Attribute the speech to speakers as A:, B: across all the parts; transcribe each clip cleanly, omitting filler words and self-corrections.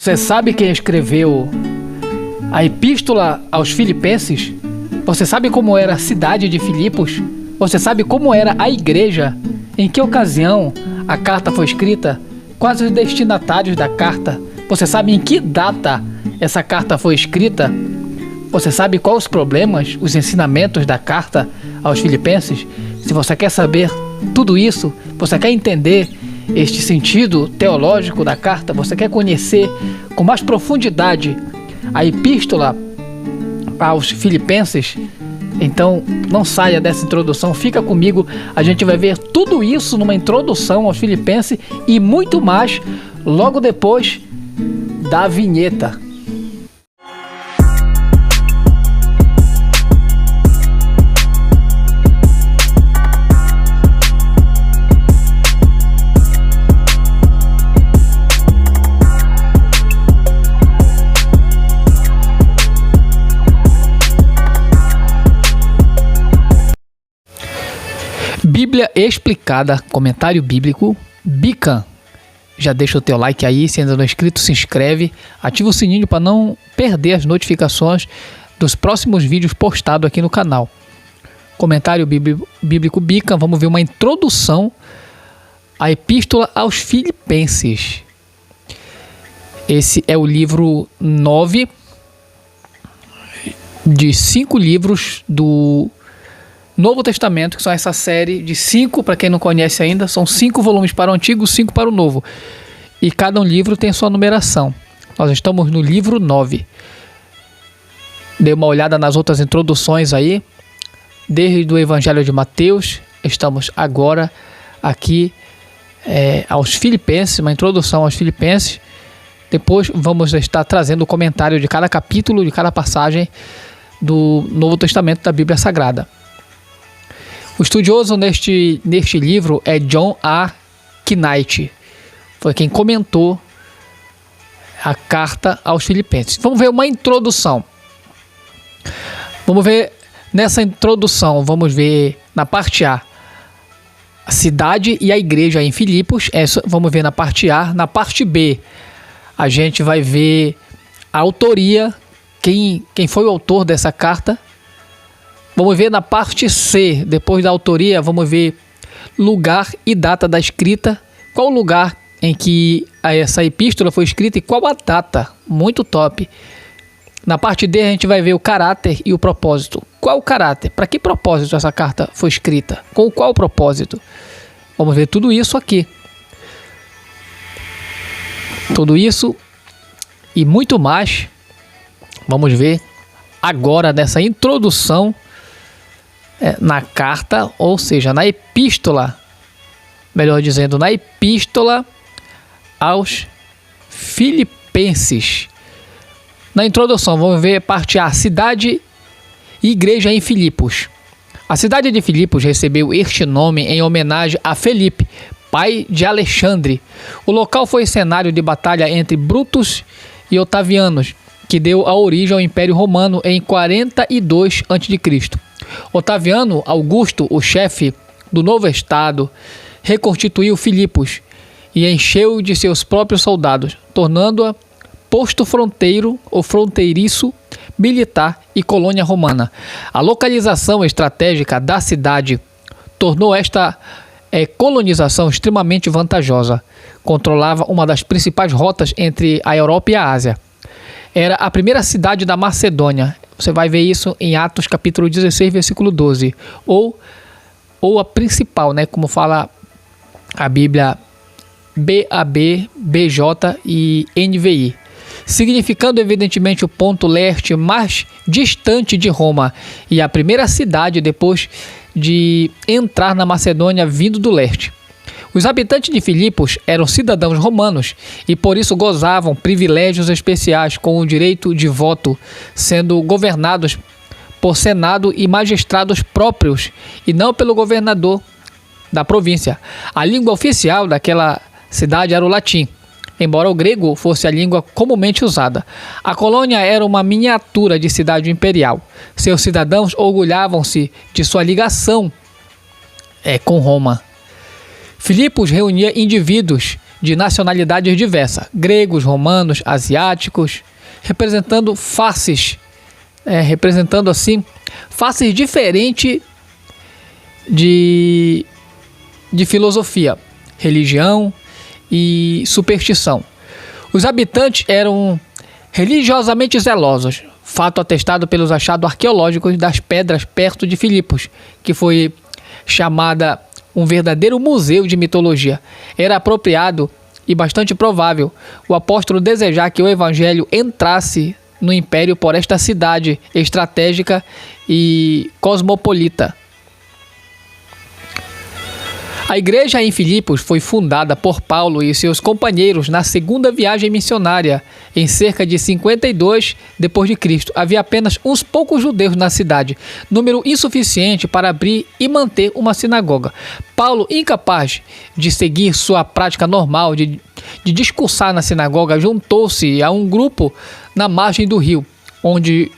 A: Você sabe quem escreveu a Epístola aos Filipenses? Você sabe como era a cidade de Filipos? Você sabe como era a igreja? Em que ocasião a carta foi escrita? Quais os destinatários da carta? Você sabe em que data essa carta foi escrita? Você sabe quais os problemas, os ensinamentos da carta aos Filipenses? Se você quer saber tudo isso, você quer entender este sentido teológico da carta, você quer conhecer com mais profundidade a epístola aos Filipenses, então não saia dessa introdução, fica comigo, a gente vai ver tudo isso numa introdução aos Filipenses e muito mais logo depois da vinheta. Bíblia Explicada, comentário bíblico, Bican. Já deixa o teu like aí, se ainda não é inscrito, se inscreve, ativa o sininho para não perder as notificações dos próximos vídeos postados aqui no canal. Comentário bíblico Bican, vamos ver uma introdução à Epístola aos Filipenses. Esse é o livro 9 de 5 livros do Novo Testamento, que são essa série de 5, para quem não conhece ainda, são 5 volumes para o Antigo, 5 para o Novo. E cada um livro tem sua numeração. Nós estamos no livro 9. Dê uma olhada nas outras introduções aí, desde o Evangelho de Mateus, estamos agora aqui aos Filipenses, uma introdução aos Filipenses. Depois vamos estar trazendo o comentário de cada capítulo, de cada passagem do Novo Testamento da Bíblia Sagrada. O estudioso neste livro é John A. Knight. Foi quem comentou a carta aos Filipenses. Vamos ver uma introdução. Vamos ver nessa introdução, vamos ver na parte A cidade e a igreja em Filipos. Vamos ver na parte A. Na parte B, a gente vai ver a autoria, quem foi o autor dessa carta. Vamos ver na parte C, depois da autoria, vamos ver lugar e data da escrita, qual o lugar em que essa epístola foi escrita e qual a data, muito top. Na parte D a gente vai ver o caráter e o propósito. Qual o caráter? Para que propósito essa carta foi escrita? Com qual propósito? Vamos ver tudo isso aqui. Tudo isso e muito mais, vamos ver agora nessa introdução na carta, ou seja, na epístola, melhor dizendo, na epístola aos Filipenses. Na introdução, vamos ver parte A, cidade e igreja em Filipos. A cidade de Filipos recebeu este nome em homenagem a Felipe, pai de Alexandre. O local foi cenário de batalha entre Brutus e Otavianos, que deu a origem ao Império Romano em 42 a.C. Otaviano Augusto, o chefe do novo estado, reconstituiu Filipos e encheu de seus próprios soldados, tornando-a posto fronteiro ou fronteiriço, militar e colônia romana. A localização estratégica da cidade tornou esta colonização extremamente vantajosa. Controlava uma das principais rotas entre a Europa e a Ásia. Era a primeira cidade da Macedônia. Você vai ver isso em Atos capítulo 16, versículo 12. Ou a principal, né? Como fala a Bíblia BAB, BJ e NVI. Significando evidentemente o ponto leste mais distante de Roma e a primeira cidade depois de entrar na Macedônia vindo do leste. Os habitantes de Filipos eram cidadãos romanos e por isso gozavam privilégios especiais com o direito de voto, sendo governados por senado e magistrados próprios e não pelo governador da província. A língua oficial daquela cidade era o latim, embora o grego fosse a língua comumente usada. A colônia era uma miniatura de cidade imperial. Seus cidadãos orgulhavam-se de sua ligação com Roma. Filipos reunia indivíduos de nacionalidades diversas, gregos, romanos, asiáticos, representando faces diferentes de filosofia, religião e superstição. Os habitantes eram religiosamente zelosos, fato atestado pelos achados arqueológicos das pedras perto de Filipos, que foi chamada um verdadeiro museu de mitologia. Era apropriado e bastante provável o apóstolo desejar que o evangelho entrasse no império por esta cidade estratégica e cosmopolita. A igreja em Filipos foi fundada por Paulo e seus companheiros na segunda viagem missionária, em cerca de 52 d.C. Havia apenas uns poucos judeus na cidade, número insuficiente para abrir e manter uma sinagoga. Paulo, incapaz de seguir sua prática normal de discursar na sinagoga, juntou-se a um grupo na margem do rio, onde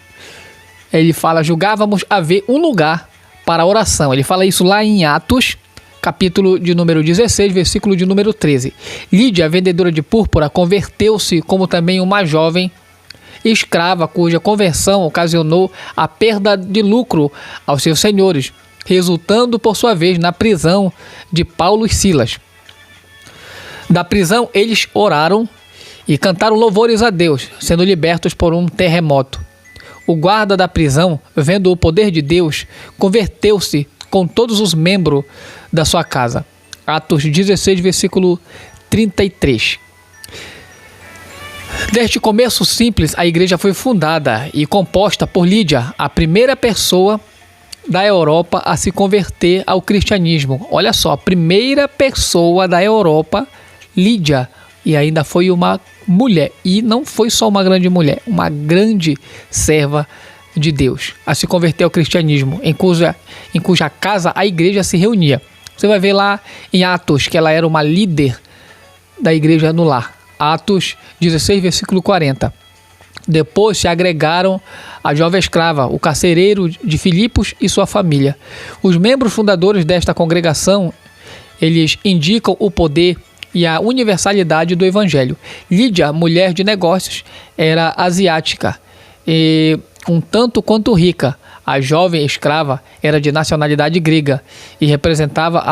A: ele fala: julgávamos haver um lugar para a oração. Ele fala isso lá em Atos, capítulo de número 16, versículo de número 13. Lídia, vendedora de púrpura, converteu-se, como também uma jovem escrava, cuja conversão ocasionou a perda de lucro aos seus senhores, resultando, por sua vez, na prisão de Paulo e Silas. Da prisão, eles oraram e cantaram louvores a Deus, sendo libertos por um terremoto. O guarda da prisão, vendo o poder de Deus, converteu-se com todos os membros da sua casa. Atos 16, versículo 33. Deste começo simples, a igreja foi fundada e composta por Lídia, a primeira pessoa da Europa a se converter ao cristianismo. Olha só, a primeira pessoa da Europa, Lídia, e ainda foi uma mulher, e não foi só uma grande mulher, uma grande serva de Deus, a se converter ao cristianismo, em cuja casa a igreja se reunia. Você vai ver lá em Atos que ela era uma líder da igreja no lar. Atos 16, versículo 40. Depois se agregaram a jovem escrava, o carcereiro de Filipos e sua família. Os membros fundadores desta congregação, eles indicam o poder e a universalidade do evangelho. Lídia, mulher de negócios, era asiática e um tanto quanto rica. A jovem escrava era de nacionalidade grega e representava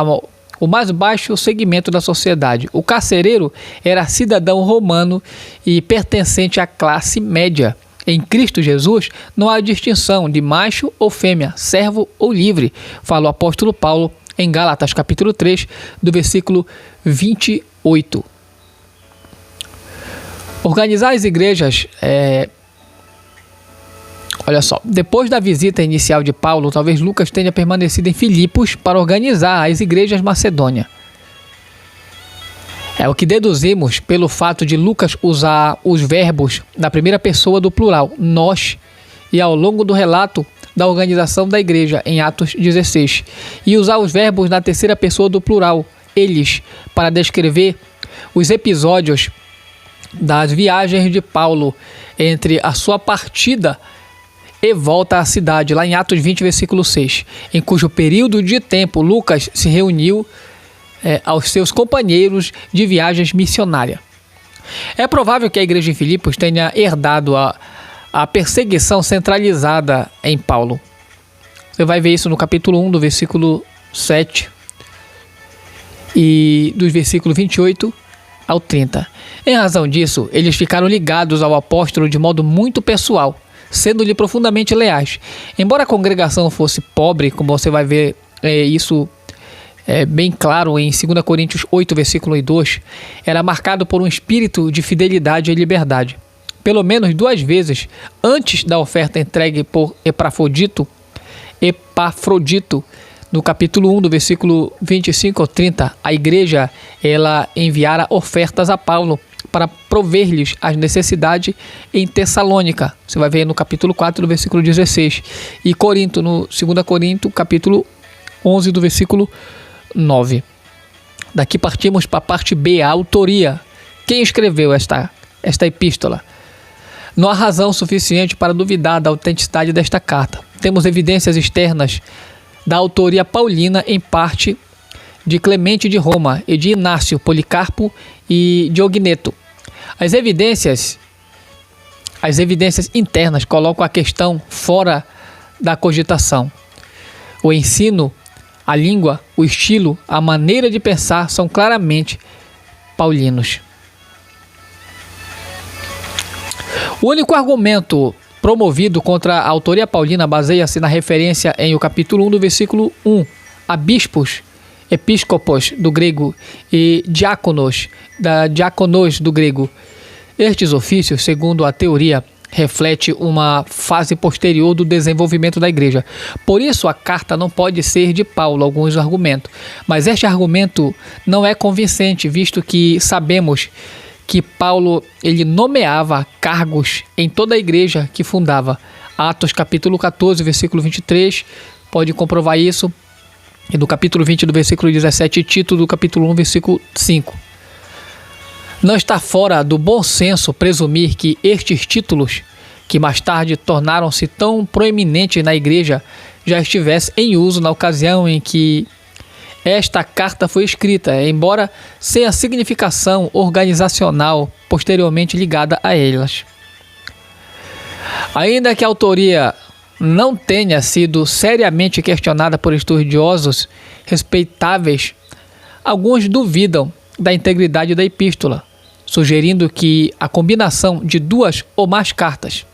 A: o mais baixo segmento da sociedade. O carcereiro era cidadão romano e pertencente à classe média. Em Cristo Jesus não há distinção de macho ou fêmea, servo ou livre, fala o apóstolo Paulo em Gálatas capítulo 3, do versículo 28. Organizar as igrejas olha só, depois da visita inicial de Paulo, talvez Lucas tenha permanecido em Filipos para organizar as igrejas macedônia. É o que deduzimos pelo fato de Lucas usar os verbos na primeira pessoa do plural, nós, e ao longo do relato da organização da igreja, em Atos 16, e usar os verbos na terceira pessoa do plural, eles, para descrever os episódios das viagens de Paulo entre a sua partida e volta à cidade, lá em Atos 20, versículo 6, em cujo período de tempo Lucas se reuniu aos seus companheiros de viagens missionária. É provável que a igreja em Filipos tenha herdado a perseguição centralizada em Paulo. Você vai ver isso no capítulo 1, do versículo 7 e dos versículos 28 ao 30. Em razão disso, eles ficaram ligados ao apóstolo de modo muito pessoal, sendo-lhe profundamente leais. Embora a congregação fosse pobre, como você vai ver isso bem claro em 2 Coríntios 8, versículo 2, era marcado por um espírito de fidelidade e liberdade. Pelo menos 2 vezes antes da oferta entregue por Epafrodito, no capítulo 1, do versículo 25 ao 30, a igreja ela enviara ofertas a Paulo para prover-lhes as necessidades em Tessalônica. Você vai ver no capítulo 4, do versículo 16. E Corinto, no 2 Coríntios, capítulo 11, do versículo 9. Daqui partimos para a parte B, a autoria. Quem escreveu esta epístola? Não há razão suficiente para duvidar da autenticidade desta carta. Temos evidências externas da autoria paulina, em parte de Clemente de Roma e de Inácio, Policarpo e Diogneto. As evidências internas colocam a questão fora da cogitação. O ensino, a língua, o estilo, a maneira de pensar são claramente paulinos. O único argumento promovido contra a autoria paulina baseia-se na referência em o capítulo 1 do versículo 1 a bispos, episcopos do grego e diáconos do grego. Estes ofícios, segundo a teoria, reflete uma fase posterior do desenvolvimento da igreja. Por isso, a carta não pode ser de Paulo, alguns argumentos. Mas este argumento não é convincente, visto que sabemos que Paulo ele nomeava cargos em toda a igreja que fundava. Atos capítulo 14, versículo 23, pode comprovar isso. E do capítulo 20, do versículo 17, Tito, do capítulo 1, versículo 5. Não está fora do bom senso presumir que estes títulos, que mais tarde tornaram-se tão proeminentes na igreja, já estivessem em uso na ocasião em que esta carta foi escrita, embora sem a significação organizacional posteriormente ligada a elas. Ainda que a autoria não tenha sido seriamente questionada por estudiosos respeitáveis, alguns duvidam da integridade da epístola, sugerindo que a combinação de duas ou mais cartas.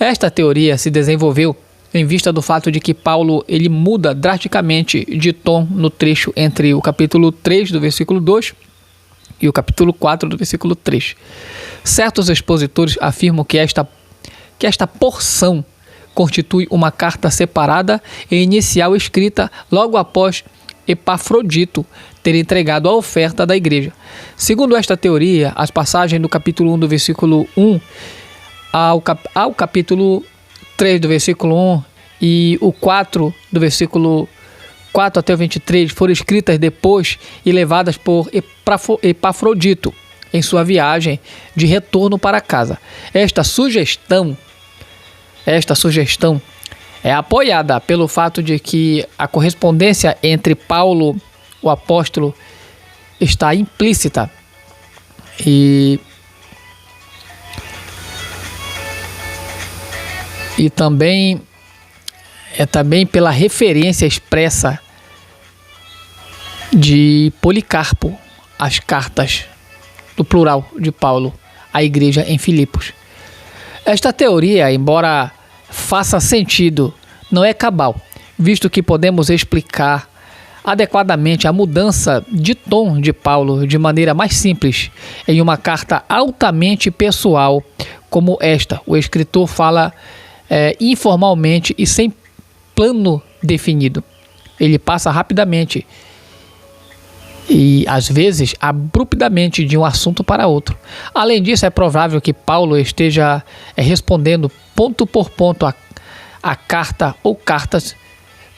A: Esta teoria se desenvolveu em vista do fato de que Paulo ele muda drasticamente de tom no trecho entre o capítulo 3 do versículo 2 e o capítulo 4 do versículo 3. Certos expositores afirmam que esta porção constitui uma carta separada e inicial escrita logo após Epafrodito ter entregado a oferta da igreja. Segundo esta teoria, as passagens do capítulo 1 do versículo 1 ao capítulo 3 do versículo 1 e o 4 do versículo 4 até o 23 foram escritas depois e levadas por Epafrodito em sua viagem de retorno para casa. Esta sugestão é apoiada pelo fato de que a correspondência entre Paulo, o apóstolo, está implícita e também pela referência expressa de Policarpo às cartas do plural de Paulo à igreja em Filipos. Esta teoria, embora faça sentido, não é cabal, visto que podemos explicar adequadamente a mudança de tom de Paulo de maneira mais simples em uma carta altamente pessoal como esta. O escritor fala informalmente e sem plano definido. Ele passa rapidamente e, às vezes, abruptamente de um assunto para outro. Além disso, é provável que Paulo esteja respondendo ponto por ponto a carta ou cartas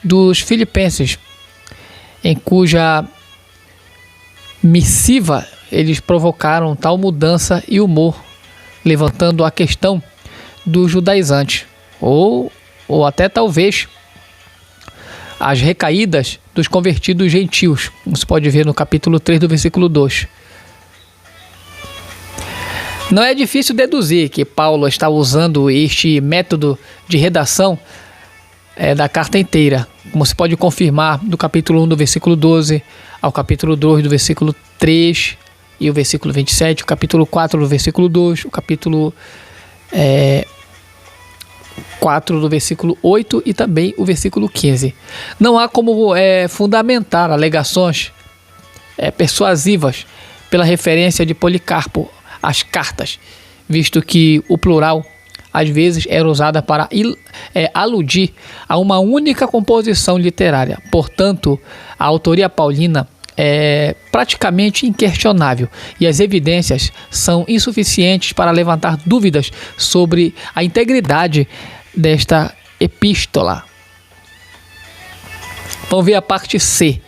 A: dos filipenses, em cuja missiva eles provocaram tal mudança e humor, levantando a questão dos judaizantes, ou até talvez as recaídas dos convertidos gentios, como se pode ver no capítulo 3 do versículo 2. Não é difícil deduzir que Paulo está usando este método de redação da carta inteira, como se pode confirmar do capítulo 1 do versículo 12 ao capítulo 2 do versículo 3 e o versículo 27, o capítulo 4 do versículo 2, o capítulo 4 do versículo 8 e também o versículo 15. Não há como fundamentar alegações persuasivas pela referência de Policarpo às cartas, visto que o plural às vezes era usada para aludir a uma única composição literária. Portanto, a autoria paulina é praticamente inquestionável e as evidências são insuficientes para levantar dúvidas sobre a integridade desta epístola. Vamos ver a parte C,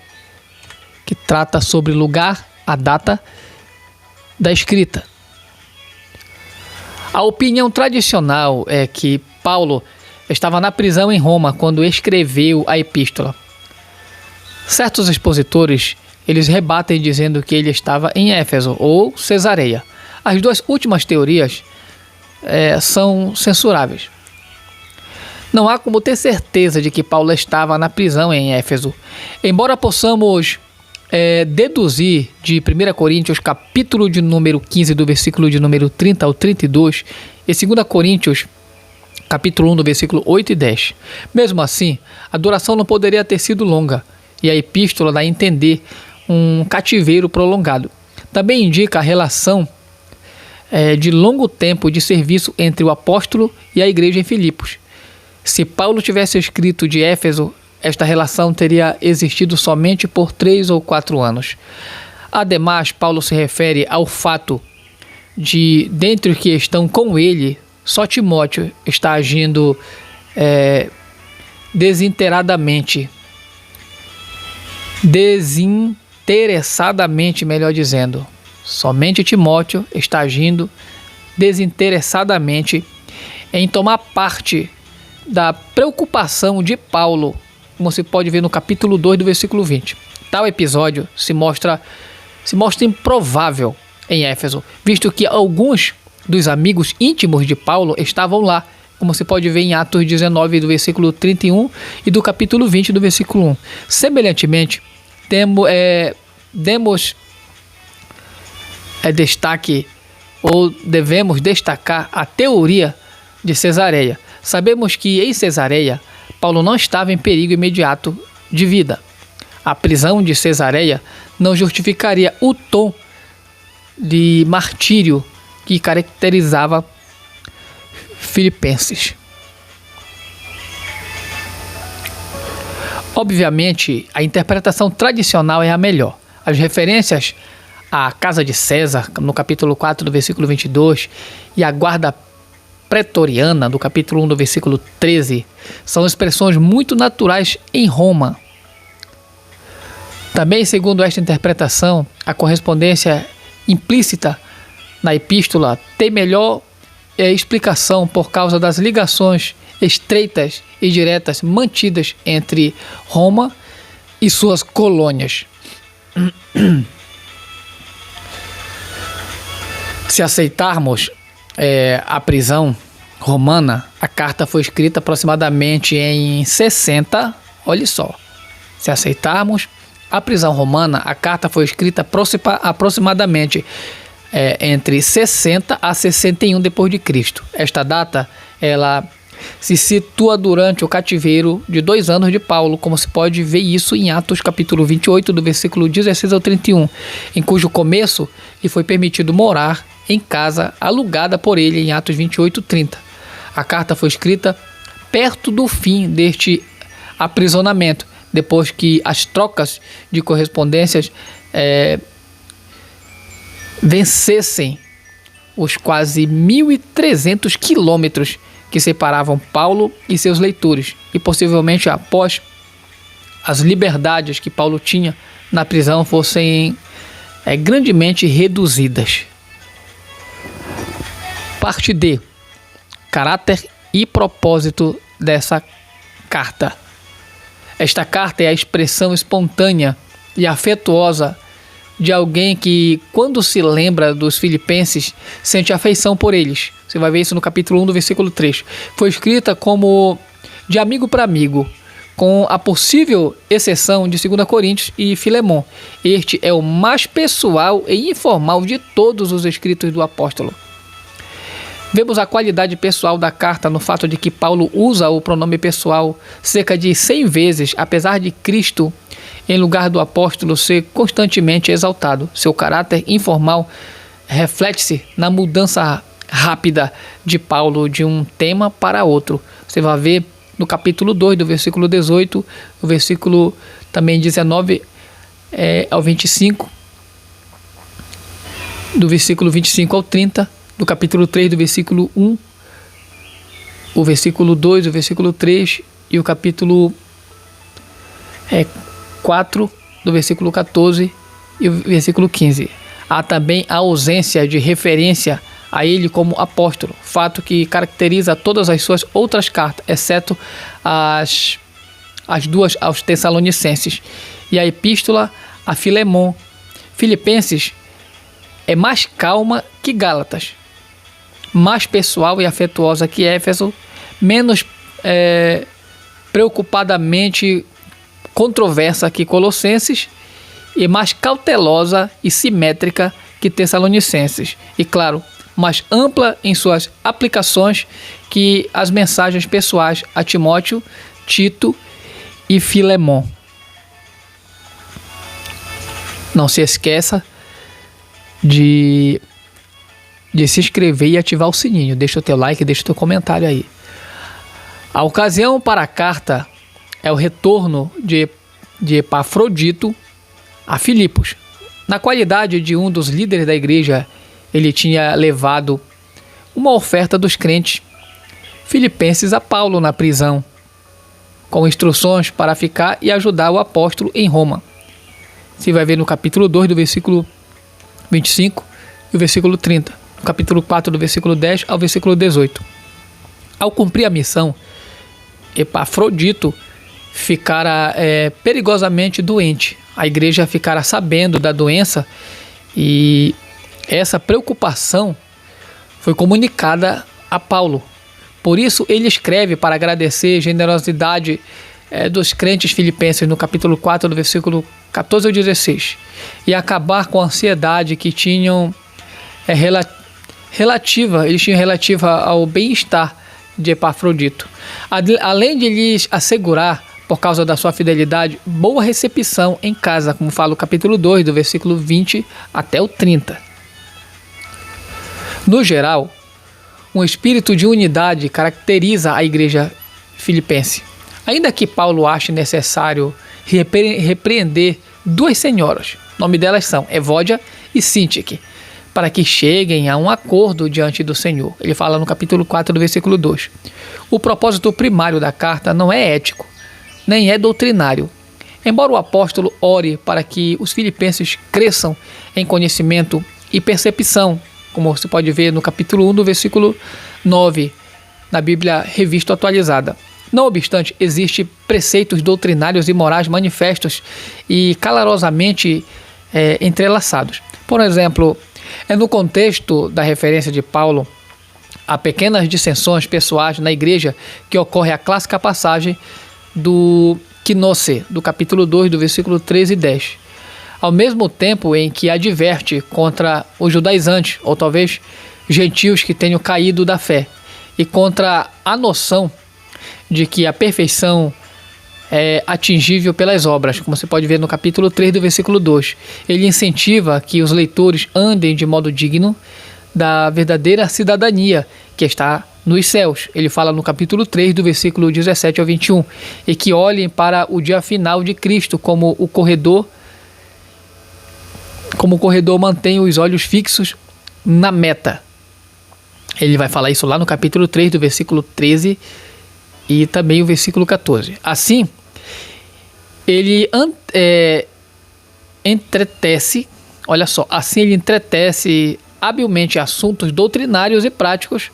A: que trata sobre lugar, a data da escrita. A opinião tradicional é que Paulo estava na prisão em Roma quando escreveu a epístola. Certos expositores eles rebatem dizendo que ele estava em Éfeso ou Cesareia. As duas últimas teorias são censuráveis. Não há como ter certeza de que Paulo estava na prisão em Éfeso. Embora possamos deduzir de 1 Coríntios, capítulo de número 15, do versículo de número 30 ao 32, e 2 Coríntios, capítulo 1, do versículo 8 e 10. Mesmo assim, a duração não poderia ter sido longa, e a epístola dá a entender um cativeiro prolongado. Também indica a relação de longo tempo de serviço entre o apóstolo e a igreja em Filipos. Se Paulo tivesse escrito de Éfeso, esta relação teria existido somente por 3 ou 4 anos. Ademais, Paulo se refere ao fato de, dentre os que estão com ele, só Timóteo está agindo desinteressadamente, melhor dizendo. Somente Timóteo está agindo desinteressadamente em tomar parte da preocupação de Paulo, como se pode ver no capítulo 2 do versículo 20. Tal episódio se mostra improvável em Éfeso, visto que alguns dos amigos íntimos de Paulo estavam lá, como se pode ver em Atos 19 do versículo 31 e do capítulo 20 do versículo 1. Semelhantemente, devemos destacar a teoria de Cesareia. Sabemos que em Cesareia, Paulo não estava em perigo imediato de vida. A prisão de Cesareia não justificaria o tom de martírio que caracterizava Filipenses. Obviamente, a interpretação tradicional é a melhor. As referências à casa de César, no capítulo 4 do versículo 22, e à guarda pretoriana, do capítulo 1 do versículo 13, são expressões muito naturais em Roma. Também, segundo esta interpretação, a correspondência implícita na epístola tem melhor explicação por causa das ligações estreitas e diretas mantidas entre Roma e suas colônias. Se aceitarmos a prisão romana, a carta foi escrita aproximadamente em 60. Olha só, se aceitarmos a prisão romana, a carta foi escrita aproximadamente entre 60 a 61 depois de Cristo. Esta data ela se situa durante o cativeiro de 2 anos de Paulo, como se pode ver isso em Atos capítulo 28, do versículo 16 ao 31, em cujo começo lhe foi permitido morar em casa alugada por ele em Atos 28, 30. A carta foi escrita perto do fim deste aprisionamento, depois que as trocas de correspondências vencessem os quase 1.300 quilômetros que separavam Paulo e seus leitores, e possivelmente após as liberdades que Paulo tinha na prisão fossem grandemente reduzidas. Parte D. Caráter e propósito dessa carta. Esta carta é a expressão espontânea e afetuosa de alguém que, quando se lembra dos filipenses, sente afeição por eles. Você vai ver isso no capítulo 1 do versículo 3. Foi escrita como de amigo para amigo, com a possível exceção de 2 Coríntios e Filemon. Este é o mais pessoal e informal de todos os escritos do apóstolo. Vemos a qualidade pessoal da carta no fato de que Paulo usa o pronome pessoal cerca de 100 vezes, apesar de Cristo, em lugar do apóstolo, ser constantemente exaltado. Seu caráter informal reflete-se na mudança rápida de Paulo de um tema para outro. Você vai ver no capítulo 2, do versículo 18, o versículo também 19 ao 25, do versículo 25 ao 30, do capítulo 3, do versículo 1, o versículo 2, o versículo 3 e o capítulo 4, do versículo 14 e o versículo 15. Há também a ausência de referência a ele como apóstolo, fato que caracteriza todas as suas outras cartas, exceto as duas aos Tessalonicenses, e a epístola a Filemon. Filipenses é mais calma que Gálatas, mais pessoal e afetuosa que Éfeso, menos preocupadamente controversa que Colossenses e mais cautelosa e simétrica que Tessalonicenses. E claro, mais ampla em suas aplicações que as mensagens pessoais a Timóteo, Tito e Filemon. Não se esqueça de se inscrever e ativar o sininho. Deixa o teu like, deixa o teu comentário aí. A ocasião para a carta é o retorno de Epafrodito a Filipos. Na qualidade de um dos líderes da igreja, ele tinha levado uma oferta dos crentes filipenses a Paulo na prisão, com instruções para ficar e ajudar o apóstolo em Roma. Você vai ver no capítulo 2, do versículo 25 e o versículo 30. No capítulo 4, do versículo 10 ao versículo 18. Ao cumprir a missão, Epafrodito ficara perigosamente doente. A igreja ficara sabendo da doença e essa preocupação foi comunicada a Paulo. Por isso ele escreve para agradecer a generosidade dos crentes filipenses no capítulo 4, do versículo 14 ao 16, e acabar com a ansiedade que tinham relativa ao bem-estar de Epafrodito, além de lhes assegurar, por causa da sua fidelidade, boa recepção em casa, como fala o capítulo 2, do versículo 20 até o 30. No geral, um espírito de unidade caracteriza a igreja filipense. Ainda que Paulo ache necessário repreender duas senhoras, o nome delas são Evódia e Sintique, para que cheguem a um acordo diante do Senhor. Ele fala no capítulo 4, do versículo 2. O propósito primário da carta não é ético, nem é doutrinário. Embora o apóstolo ore para que os filipenses cresçam em conhecimento e percepção, como você pode ver no capítulo 1, do versículo 9, na Bíblia Revista Atualizada. Não obstante, existem preceitos doutrinários e morais manifestos e calorosamente entrelaçados. Por exemplo, no contexto da referência de Paulo a pequenas dissensões pessoais na igreja que ocorre a clássica passagem do Quinose, do capítulo 2, do versículo 13 e 10. Ao mesmo tempo em que adverte contra os judaizantes, ou talvez gentios que tenham caído da fé, e contra a noção de que a perfeição é atingível pelas obras, como você pode ver no capítulo 3, do versículo 2. Ele incentiva que os leitores andem de modo digno da verdadeira cidadania que está nos céus. Ele fala no capítulo 3, do versículo 17 ao 21, e que olhem para o dia final de Cristo como o corredor mantém os olhos fixos na meta. Ele vai falar isso lá no capítulo 3, do versículo 13 e também o versículo 14. Assim, ele entretece habilmente assuntos doutrinários e práticos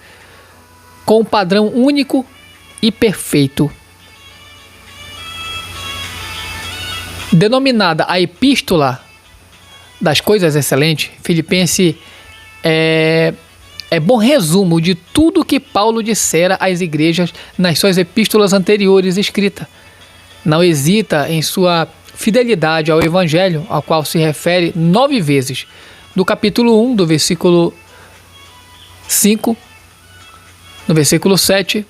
A: com um padrão único e perfeito. Denominada a Epístola das Coisas Excelentes, Filipenses é bom resumo de tudo que Paulo dissera às igrejas nas suas epístolas anteriores escritas. Não hesita em sua fidelidade ao Evangelho, ao qual se refere 9 vezes, do capítulo 1, do versículo 5, do versículo 7,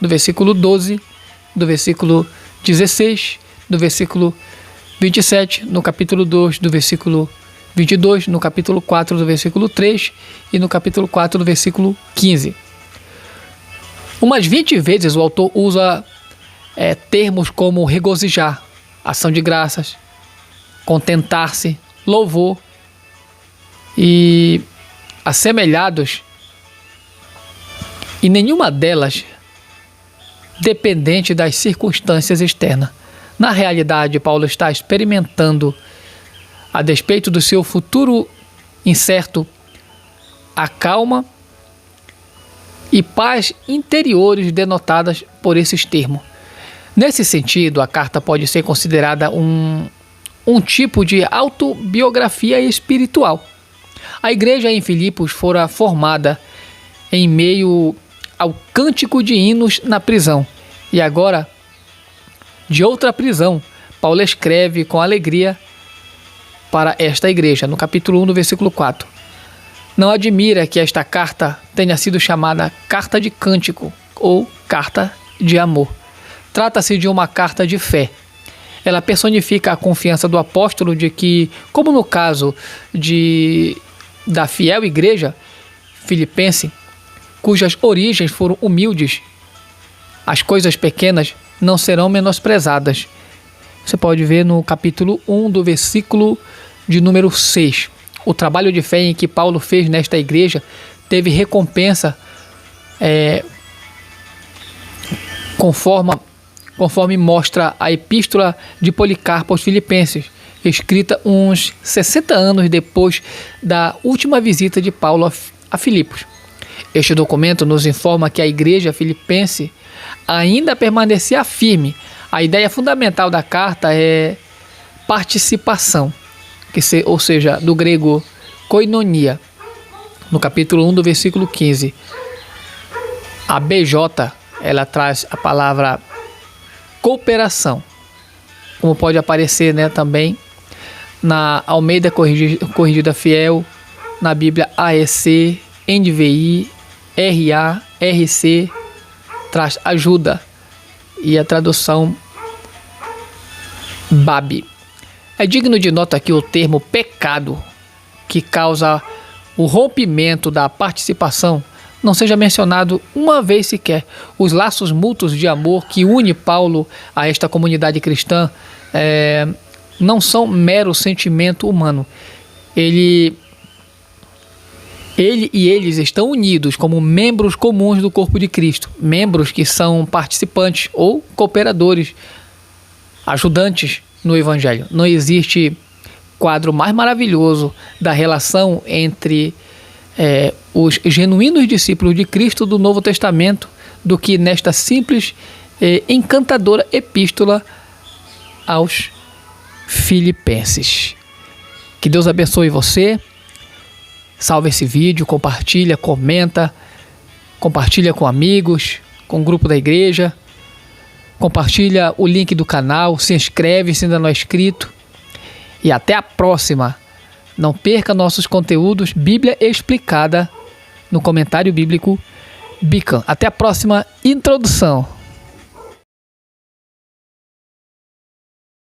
A: do versículo 12, do versículo 16, do versículo 27, no capítulo 2, do versículo 22, no capítulo 4, do versículo 3 e no capítulo 4, do versículo 15. Umas 20 vezes o autor usa termos como regozijar, ação de graças, contentar-se, louvor e assemelhados, e nenhuma delas dependente das circunstâncias externas. Na realidade, Paulo está experimentando, a despeito do seu futuro incerto, a calma e paz interiores denotadas por esses termos. Nesse sentido, a carta pode ser considerada um um tipo de autobiografia espiritual. A igreja em Filipos fora formada em meio ao cântico de hinos na prisão. E agora, de outra prisão, Paulo escreve com alegria para esta igreja, no capítulo 1, no versículo 4. Não admira que esta carta tenha sido chamada carta de cântico ou carta de amor. Trata-se de uma carta de fé. Ela personifica a confiança do apóstolo de que, como no caso da fiel igreja filipense, cujas origens foram humildes, as coisas pequenas não serão menosprezadas. Você pode ver no capítulo 1 do versículo de número 6. O trabalho de fé em que Paulo fez nesta igreja teve recompensa conforme mostra a epístola de Policarpo aos Filipenses, escrita uns 60 anos depois da última visita de Paulo a Filipos. Este documento nos informa que a igreja filipense ainda permanecia firme. A ideia fundamental da carta é participação, ou seja, do grego koinonia. No capítulo 1 do versículo 15, a BJ, ela traz a palavra cooperação, como pode aparecer, também na Almeida Corrigida Fiel, na Bíblia AEC, NVI, RA, RC, traz ajuda, e a tradução BAB. É digno de nota aqui o termo pecado, que causa o rompimento da participação, não seja mencionado uma vez sequer. Os laços mútuos de amor que une Paulo a esta comunidade cristã não são mero sentimento humano. Ele e eles estão unidos como membros comuns do corpo de Cristo, membros que são participantes ou cooperadores, ajudantes no Evangelho. Não existe quadro mais maravilhoso da relação entre os genuínos discípulos de Cristo do Novo Testamento do que nesta simples e encantadora epístola aos Filipenses. Que Deus abençoe você. Salve esse vídeo, compartilha, comenta, compartilha com amigos, com o grupo da igreja, compartilha o link do canal, se inscreve se ainda não é inscrito. E até a próxima. Não perca nossos conteúdos Bíblia Explicada no Comentário Bíblico Bican. Até a próxima introdução.